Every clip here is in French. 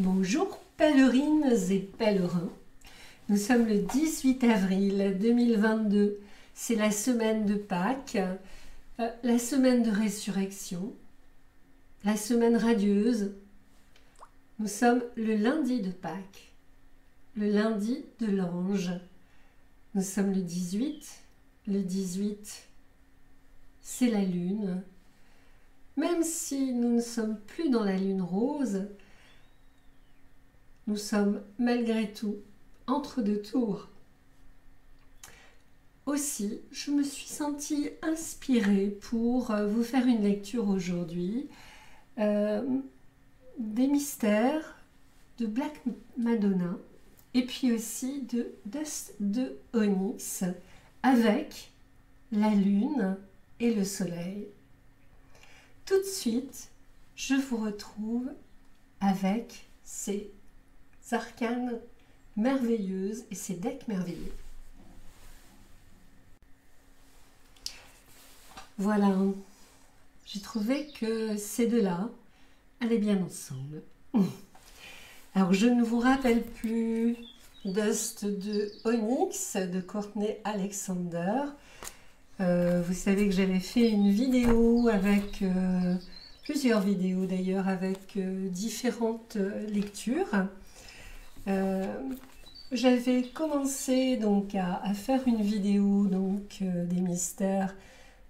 Bonjour pèlerines et pèlerins, nous sommes le 18 avril 2022, c'est la semaine de Pâques, la semaine de résurrection, la semaine radieuse. Nous sommes le lundi de Pâques, le lundi de l'ange. Nous sommes le 18 c'est la lune. Même si nous ne sommes plus dans la lune rose, nous sommes malgré tout entre deux tours. Aussi, je me suis sentie inspirée pour vous faire une lecture aujourd'hui des mystères de Black Madonna et puis aussi de Dust de Onyx avec la lune et le soleil. Tout de suite, je vous retrouve avec ces arcanes merveilleuses et ces decks merveilleux. Voilà, j'ai trouvé que ces deux-là allaient bien ensemble. Alors, je ne vous rappelle plus Dust de Onyx de Courtney Alexander. Vous savez que j'avais fait une vidéo avec, plusieurs vidéos d'ailleurs, avec différentes lectures. J'avais commencé donc à faire une vidéo des mystères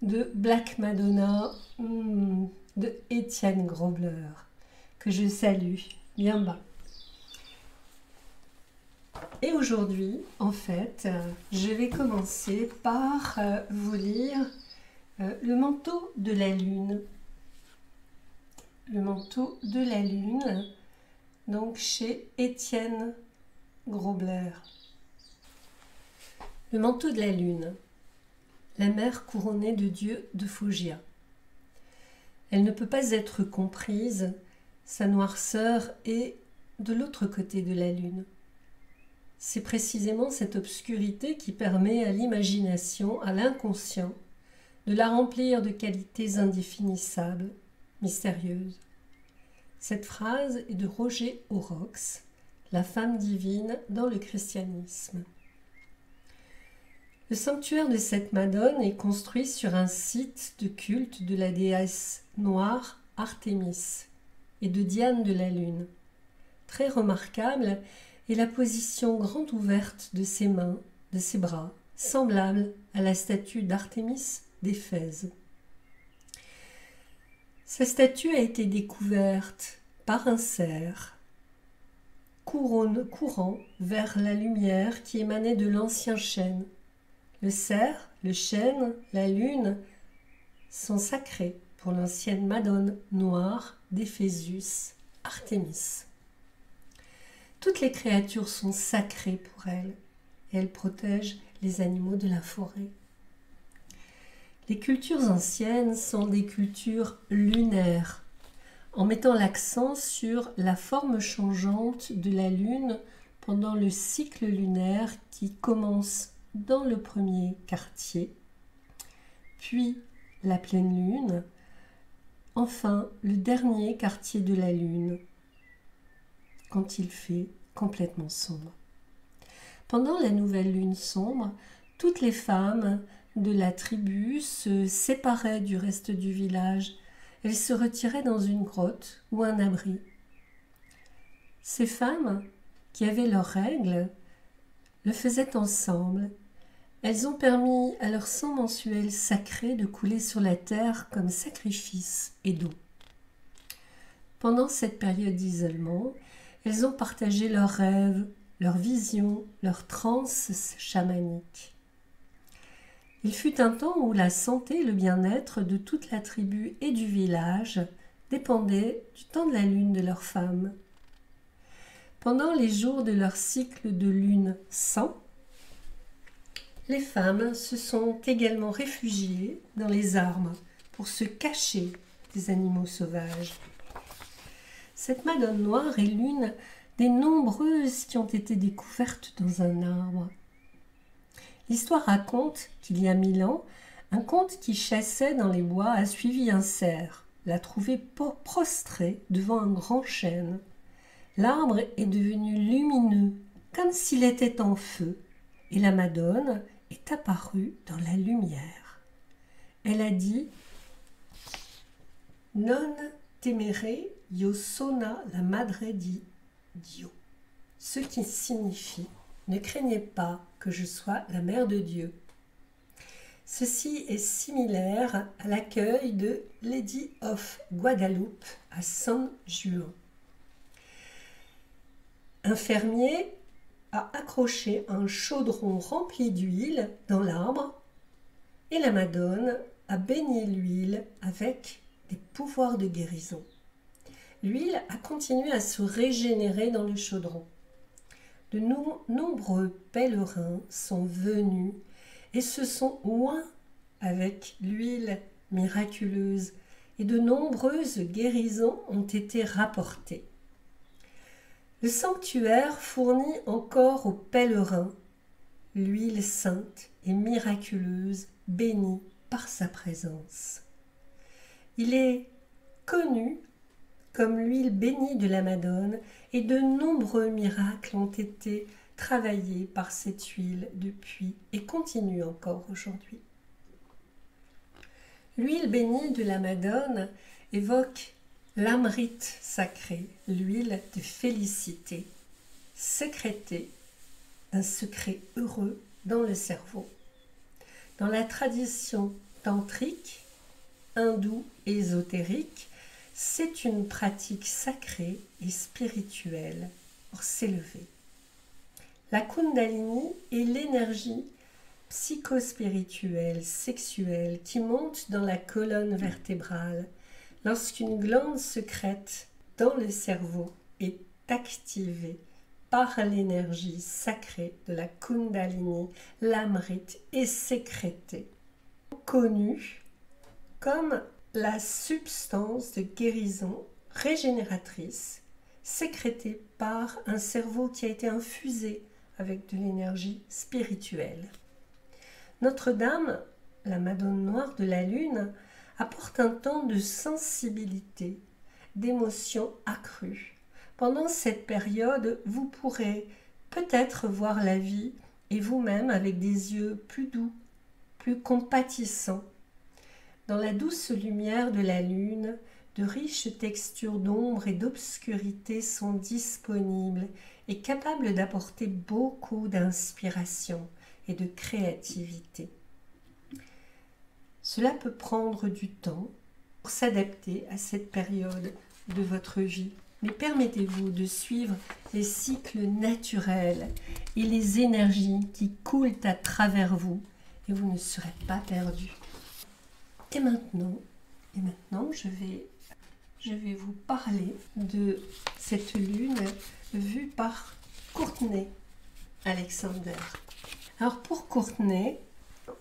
de Black Madonna de Étienne Grobler, que je salue bien bas. Et aujourd'hui, en fait, je vais commencer par vous lire le manteau de la lune. Le manteau de la lune, donc chez Étienne Grobler. Le manteau de la lune, la mère couronnée de Dieu de Foggia. Elle ne peut pas être comprise, sa noirceur est de l'autre côté de la lune. C'est précisément cette obscurité qui permet à l'imagination, à l'inconscient, de la remplir de qualités indéfinissables, mystérieuses. Cette phrase est de Roger Aurochs, la femme divine dans le christianisme. Le sanctuaire de cette Madone est construit sur un site de culte de la déesse noire Artémis et de Diane de la Lune. Très remarquable est la position grande ouverte de ses mains, de ses bras, semblable à la statue d'Artémis d'Éphèse. Sa statue a été découverte par un cerf, courant vers la lumière qui émanait de l'ancien chêne. Le cerf, le chêne, la lune sont sacrés pour l'ancienne Madone noire d'Éphésus, Artémis. Toutes les créatures sont sacrées pour elle et elle protège les animaux de la forêt. Les cultures anciennes sont des cultures lunaires, en mettant l'accent sur la forme changeante de la lune pendant le cycle lunaire qui commence dans le premier quartier, puis la pleine lune, enfin le dernier quartier de la lune, quand il fait complètement sombre. Pendant la nouvelle lune sombre, toutes les femmes de la tribu se séparaient du reste du village. Elles se retiraient dans une grotte ou un abri. Ces femmes, qui avaient leurs règles, le faisaient ensemble. Elles ont permis à leur sang mensuel sacré de couler sur la terre comme sacrifice et don. Pendant cette période d'isolement, elles ont partagé leurs rêves, leurs visions, leurs transes chamaniques. Il fut un temps où la santé et le bien-être de toute la tribu et du village dépendaient du temps de la lune de leurs femmes. Pendant les jours de leur cycle de lune 100, les femmes se sont également réfugiées dans les arbres pour se cacher des animaux sauvages. Cette Madone noire est l'une des nombreuses qui ont été découvertes dans un arbre. L'histoire raconte qu'il y a 1000 ans, un comte qui chassait dans les bois a suivi un cerf, l'a trouvé prostré devant un grand chêne. L'arbre est devenu lumineux, comme s'il était en feu, et la Madone est apparue dans la lumière. Elle a dit « Non temere, io sona la madre di Dio », ce qui signifie « Ne craignez pas que je sois la mère de Dieu ». Ceci est similaire à l'accueil de Lady of Guadeloupe à San Juan. Un fermier a accroché un chaudron rempli d'huile dans l'arbre et la Madone a baigné l'huile avec des pouvoirs de guérison. L'huile a continué à se régénérer dans le chaudron. De nombreux pèlerins sont venus et se sont oints avec l'huile miraculeuse et de nombreuses guérisons ont été rapportées. Le sanctuaire fournit encore aux pèlerins l'huile sainte et miraculeuse bénie par sa présence. Il est connu comme l'huile bénie de la Madone et de nombreux miracles ont été travaillés par cette huile depuis et continuent encore aujourd'hui. L'huile bénie de la Madone évoque l'amrite sacré, l'huile de félicité, sécrétée, un secret heureux dans le cerveau. Dans la tradition tantrique, hindoue et ésotérique, c'est une pratique sacrée et spirituelle pour s'élever. La Kundalini est l'énergie psychospirituelle, sexuelle qui monte dans la colonne vertébrale lorsqu'une glande secrète dans le cerveau est activée par l'énergie sacrée de la Kundalini, l'amrite est sécrétée, connue comme la substance de guérison régénératrice sécrétée par un cerveau qui a été infusé avec de l'énergie spirituelle. Notre-Dame, la Madone noire de la Lune, apporte un temps de sensibilité, d'émotion accrue. Pendant cette période, vous pourrez peut-être voir la vie et vous-même avec des yeux plus doux, plus compatissants. Dans la douce lumière de la Lune, de riches textures d'ombre et d'obscurité sont disponibles et capables d'apporter beaucoup d'inspiration et de créativité. Cela peut prendre du temps pour s'adapter à cette période de votre vie, mais permettez-vous de suivre les cycles naturels et les énergies qui coulent à travers vous et vous ne serez pas perdu. Et maintenant, je vais vous parler de cette lune vue par Courtney Alexander. Alors pour Courtney,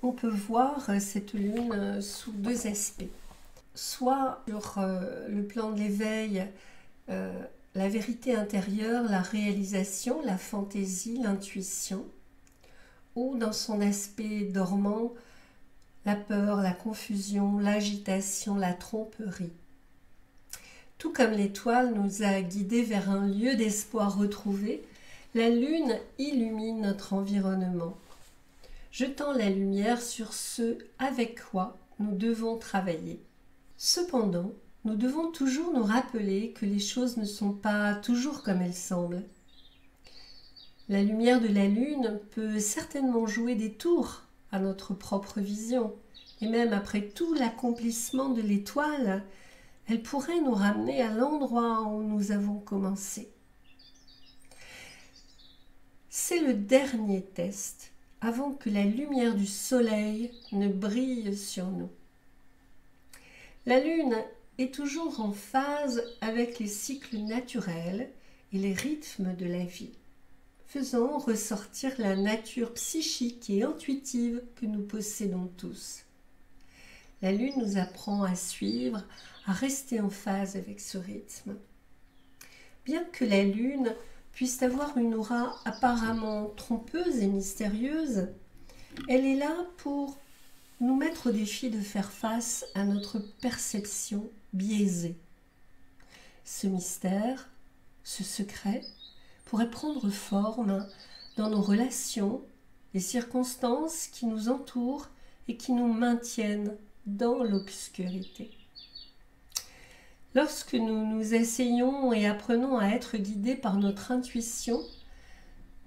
on peut voir cette lune sous deux aspects. Soit sur le plan de l'éveil, la vérité intérieure, la réalisation, la fantaisie, l'intuition, ou dans son aspect dormant, la peur, la confusion, l'agitation, la tromperie. Tout comme l'étoile nous a guidés vers un lieu d'espoir retrouvé, la lune illumine notre environnement, jetant la lumière sur ce avec quoi nous devons travailler. Cependant, nous devons toujours nous rappeler que les choses ne sont pas toujours comme elles semblent. La lumière de la lune peut certainement jouer des tours à notre propre vision, et même après tout l'accomplissement de l'étoile, elle pourrait nous ramener à l'endroit où nous avons commencé. C'est le dernier test avant que la lumière du soleil ne brille sur nous. La lune est toujours en phase avec les cycles naturels et les rythmes de la vie, faisant ressortir la nature psychique et intuitive que nous possédons tous. La lune nous apprend à suivre, à rester en phase avec ce rythme. Bien que la lune puisse avoir une aura apparemment trompeuse et mystérieuse, elle est là pour nous mettre au défi de faire face à notre perception biaisée. Ce mystère Ce secret pourrait prendre forme dans nos relations, les circonstances qui nous entourent et qui nous maintiennent dans l'obscurité. Lorsque nous nous essayons et apprenons à être guidés par notre intuition,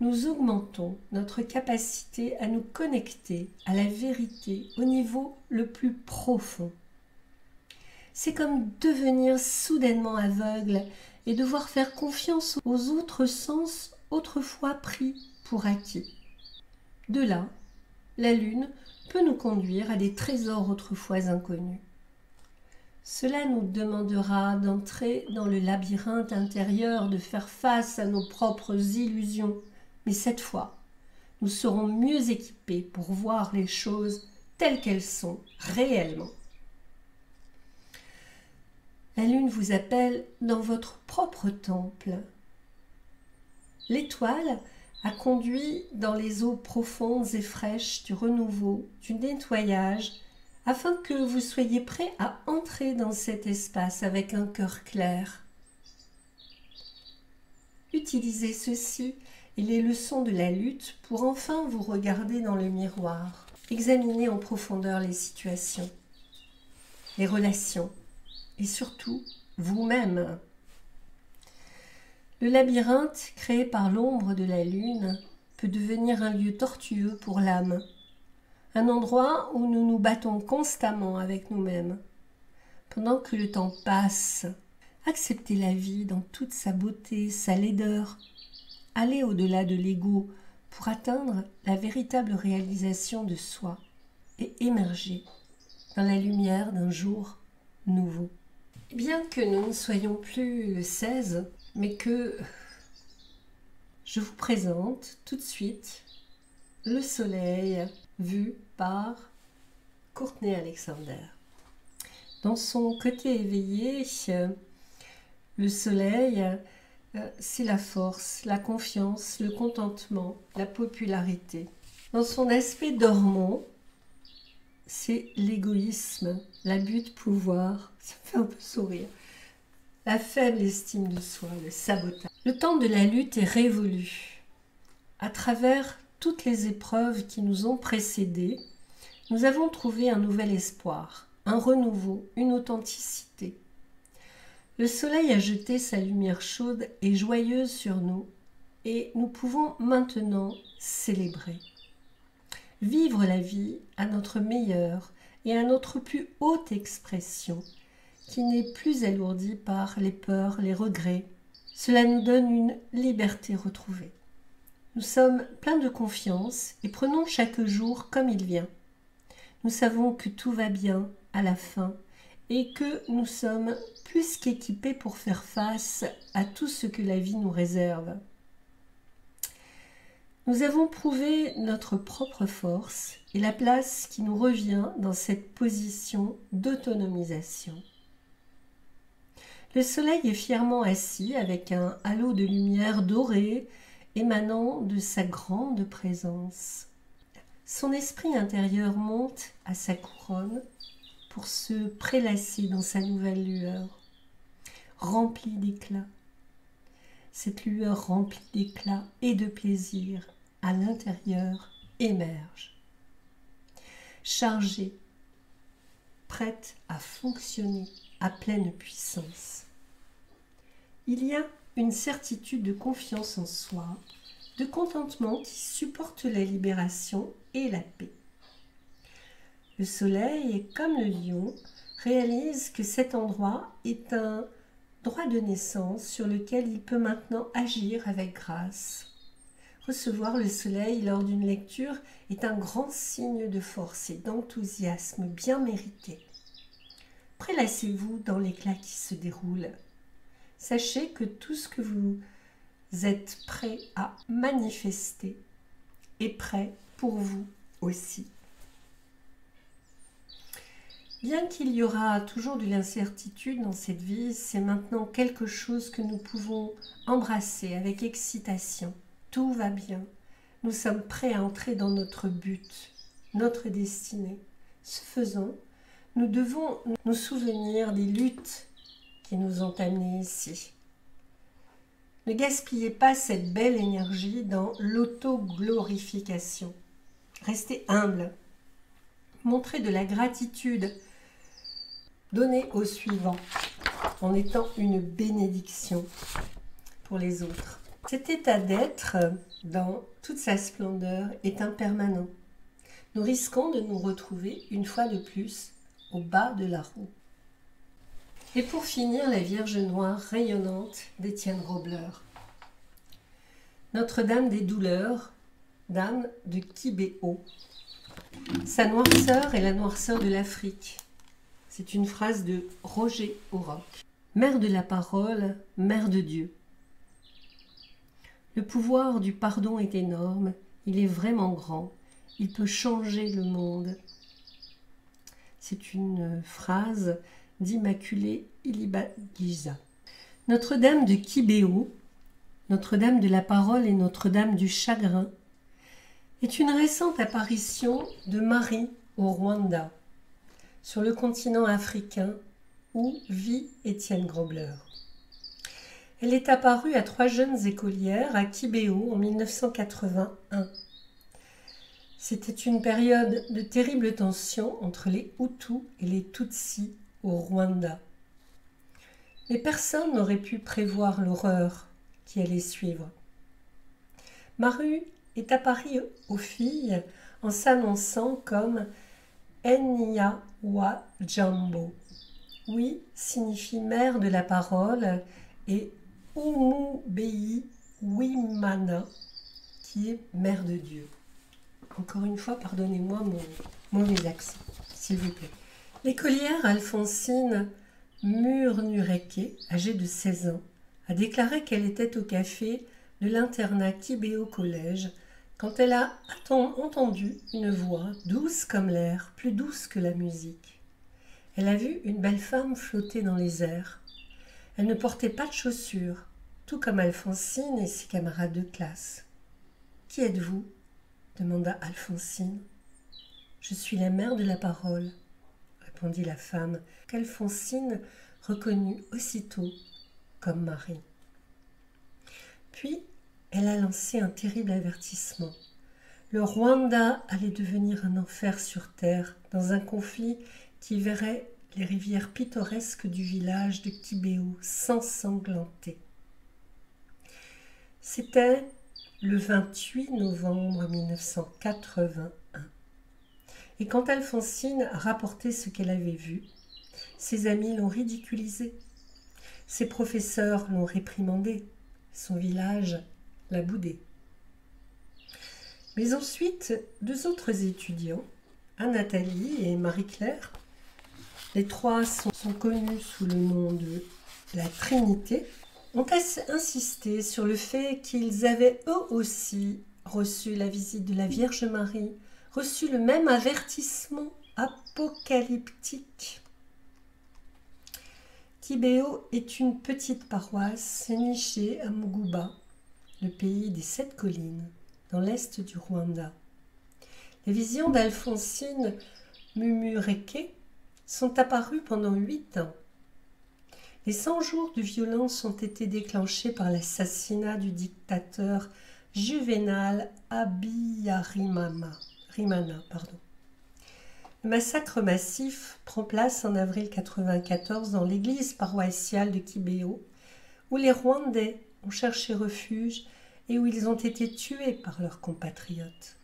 nous augmentons notre capacité à nous connecter à la vérité au niveau le plus profond. C'est comme devenir soudainement aveugle et devoir faire confiance aux autres sens autrefois pris pour acquis. De là, la lune peut nous conduire à des trésors autrefois inconnus. Cela nous demandera d'entrer dans le labyrinthe intérieur, de faire face à nos propres illusions, mais cette fois, nous serons mieux équipés pour voir les choses telles qu'elles sont réellement. La lune vous appelle dans votre propre temple. L'étoile a conduit dans les eaux profondes et fraîches du renouveau, du nettoyage, afin que vous soyez prêts à entrer dans cet espace avec un cœur clair. Utilisez ceci et les leçons de la lutte pour enfin vous regarder dans le miroir. Examinez en profondeur les situations, les relations et surtout vous-même. Le labyrinthe créé par l'ombre de la lune peut devenir un lieu tortueux pour l'âme. Un endroit où nous nous battons constamment avec nous-mêmes. Pendant que le temps passe, acceptez la vie dans toute sa beauté, sa laideur. Allez au-delà de l'ego pour atteindre la véritable réalisation de soi et émerger dans la lumière d'un jour nouveau. Bien que nous ne soyons plus le 16, mais que je vous présente tout de suite le soleil vu par Courtney Alexander. Dans son côté éveillé, le soleil, c'est la force, la confiance, le contentement, la popularité. Dans son aspect dormant, c'est l'égoïsme, l'abus de pouvoir, ça me fait un peu sourire, la faible estime de soi, le sabotage. Le temps de la lutte est révolu. À travers toutes les épreuves qui nous ont précédés, nous avons trouvé un nouvel espoir, un renouveau, une authenticité. Le soleil a jeté sa lumière chaude et joyeuse sur nous et nous pouvons maintenant célébrer. Vivre la vie à notre meilleur et à notre plus haute expression, qui n'est plus alourdie par les peurs, les regrets. Cela nous donne une liberté retrouvée. Nous sommes pleins de confiance et prenons chaque jour comme il vient. Nous savons que tout va bien à la fin et que nous sommes plus qu'équipés pour faire face à tout ce que la vie nous réserve. Nous avons prouvé notre propre force et la place qui nous revient dans cette position d'autonomisation. Le soleil est fièrement assis avec un halo de lumière dorée émanant de sa grande présence. Son esprit intérieur monte à sa couronne pour se prélasser dans sa nouvelle lueur, remplie d'éclat. Cette lueur remplie d'éclat et de plaisir à l'intérieur émerge, chargée, prête à fonctionner à pleine puissance. Il y a une certitude de confiance en soi, de contentement qui supporte la libération et la paix. Le soleil, comme le lion, réalise que cet endroit est un droit de naissance sur lequel il peut maintenant agir avec grâce. Recevoir le soleil lors d'une lecture est un grand signe de force et d'enthousiasme bien mérité. Prélassez-vous dans l'éclat qui se déroule. Sachez que tout ce que vous êtes prêt à manifester est prêt pour vous aussi. Bien qu'il y aura toujours de l'incertitude dans cette vie, c'est maintenant quelque chose que nous pouvons embrasser avec excitation. Tout va bien. Nous sommes prêts à entrer dans notre but, notre destinée. Ce faisant, nous devons nous souvenir des luttes qui nous ont amenés ici. Ne gaspillez pas cette belle énergie dans l'auto-glorification. Restez humble. Montrez de la gratitude. Donnez au suivant en étant une bénédiction pour les autres. Cet état d'être dans toute sa splendeur est impermanent. Nous risquons de nous retrouver une fois de plus au bas de la roue. Et pour finir, la Vierge Noire rayonnante d'Étienne Grobler. Notre-Dame des douleurs, Dame de Kibéo. Sa noirceur est la noirceur de l'Afrique. C'est une phrase de Roger Auroch. Mère de la parole, Mère de Dieu. Le pouvoir du pardon est énorme, il est vraiment grand, il peut changer le monde. C'est une phrase d'Immaculée Ilibagiza. Notre-Dame de Kibéo, Notre-Dame de la parole et Notre-Dame du chagrin, est une récente apparition de Marie au Rwanda, sur le continent africain où vit Étienne Grobler. Elle est apparue à 3 jeunes écolières à Kibéo en 1981. C'était une période de terribles tensions entre les Hutus et les Tutsis au Rwanda. Mais personne n'aurait pu prévoir l'horreur qui allait suivre. Marie est apparue aux filles en s'annonçant comme Enyawa Jambo. Oui signifie mère de la parole et Umubei Wimana qui est mère de Dieu. Encore une fois, pardonnez-moi mon mauvais accent, s'il vous plaît. L'écolière Alphonsine Murnureke, âgée de 16 ans, a déclaré qu'elle était au café de l'internat Kibéo Collège quand elle a entendu une voix douce comme l'air, plus douce que la musique. Elle a vu une belle femme flotter dans les airs. Elle ne portait pas de chaussures, tout comme Alphonsine et ses camarades de classe. « Qui êtes-vous » demanda Alphonsine. « Je suis la mère de la parole » répondit la femme, qu'Alphonsine reconnut aussitôt comme Marie. Puis, elle a lancé un terrible avertissement. Le Rwanda allait devenir un enfer sur terre dans un conflit qui verrait les rivières pittoresques du village de Kibéo s'ensanglanter. C'était le 28 novembre 1981. Et quand Alphonsine a rapporté ce qu'elle avait vu, ses amis l'ont ridiculisée. Ses professeurs l'ont réprimandée. Son village l'a boudée. Mais ensuite, 2 autres étudiants, Anne-Nathalie et Marie-Claire, les 3 sont connus sous le nom de la Trinité, ont insisté sur le fait qu'ils avaient eux aussi reçu la visite de la Vierge Marie, reçu le même avertissement apocalyptique. Kibéo est une petite paroisse nichée à Muguba, le pays des 7 collines, dans l'est du Rwanda. Les visions d'Alphonsine Mumureke sont apparues pendant 8 ans. Les 100 jours de violence ont été déclenchés par l'assassinat du dictateur Juvenal Habyarimana. Le massacre massif prend place en avril 1994 dans l'église paroissiale de Kibéo, où les Rwandais ont cherché refuge et où ils ont été tués par leurs compatriotes.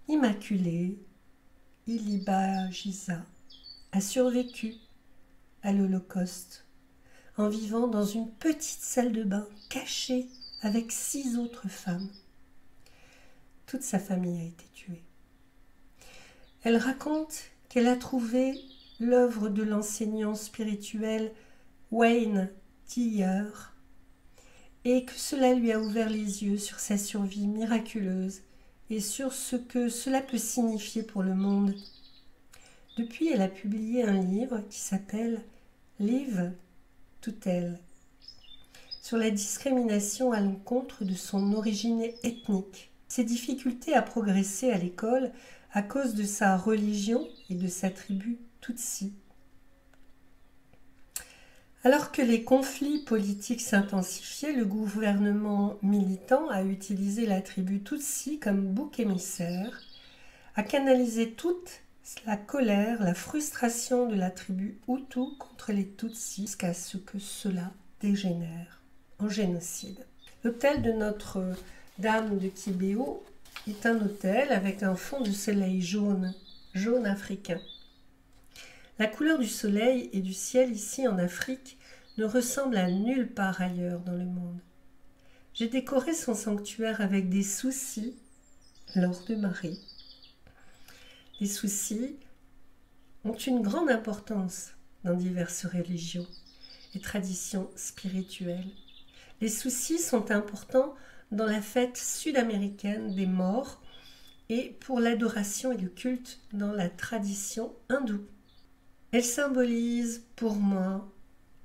Immaculée Ilibagiza a survécu à l'Holocauste en vivant dans une petite salle de bain cachée avec 6 autres femmes. Toute sa famille a été tuée. Elle raconte qu'elle a trouvé l'œuvre de l'enseignant spirituel Wayne Dyer et que cela lui a ouvert les yeux sur sa survie miraculeuse et sur ce que cela peut signifier pour le monde. Depuis, elle a publié un livre qui s'appelle « Live to Tell » sur la discrimination à l'encontre de son origine ethnique, ses difficultés à progresser à l'école à cause de sa religion et de sa tribu Tutsi. Alors que les conflits politiques s'intensifiaient, le gouvernement militant a utilisé la tribu Tutsi comme bouc émissaire, a canalisé toute la colère, la frustration de la tribu Hutu contre les Tutsis jusqu'à ce que cela dégénère en génocide. L'hôtel de Notre-Dame de Kibéo est un hôtel avec un fond de soleil jaune africain. La couleur du soleil et du ciel ici en Afrique ne ressemble à nulle part ailleurs dans le monde. J'ai décoré son sanctuaire avec des soucis lors de Marie. Les soucis ont une grande importance dans diverses religions et traditions spirituelles. Les soucis sont importants dans la fête sud-américaine des morts et pour l'adoration et le culte dans la tradition hindoue. Elle symbolise pour moi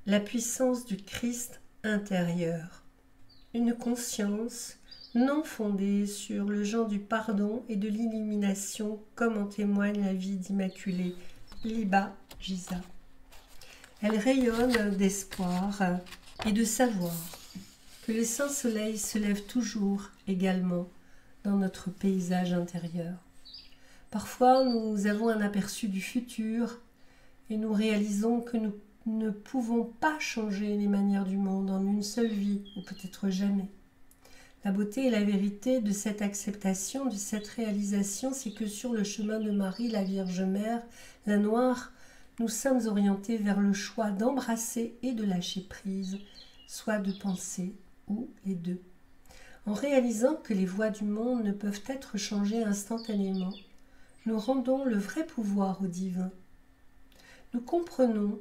la puissance du Christ intérieur, une conscience non fondée sur le genre du pardon et de l'illumination comme en témoigne la vie d'Immaculée Liba Giza. Elle rayonne d'espoir et de savoir que le saint soleil se lève toujours également dans notre paysage intérieur. Parfois, nous avons un aperçu du futur et nous réalisons que nous ne pouvons pas changer les manières du monde en une seule vie, ou peut-être jamais. La beauté et la vérité de cette acceptation, de cette réalisation, c'est que sur le chemin de Marie, la Vierge Mère, la Noire, nous sommes orientés vers le choix d'embrasser et de lâcher prise, soit de penser ou les deux. En réalisant que les voies du monde ne peuvent être changées instantanément, nous rendons le vrai pouvoir au divin. Nous comprenons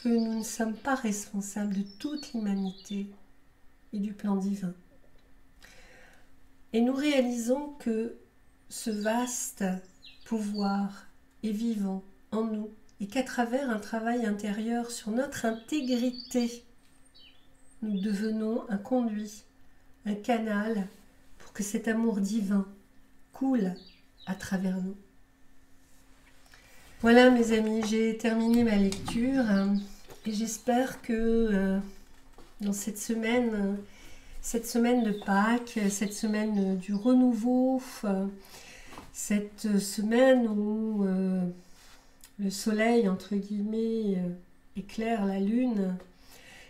que nous ne sommes pas responsables de toute l'humanité et du plan divin. Et nous réalisons que ce vaste pouvoir est vivant en nous et qu'à travers un travail intérieur sur notre intégrité, nous devenons un conduit, un canal pour que cet amour divin coule à travers nous. Voilà mes amis, j'ai terminé ma lecture et j'espère que dans cette semaine de Pâques, cette semaine du renouveau, cette semaine où le soleil, entre guillemets, éclaire la lune,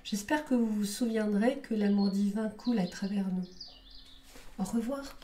j'espère que vous vous souviendrez que l'amour divin coule à travers nous. Au revoir.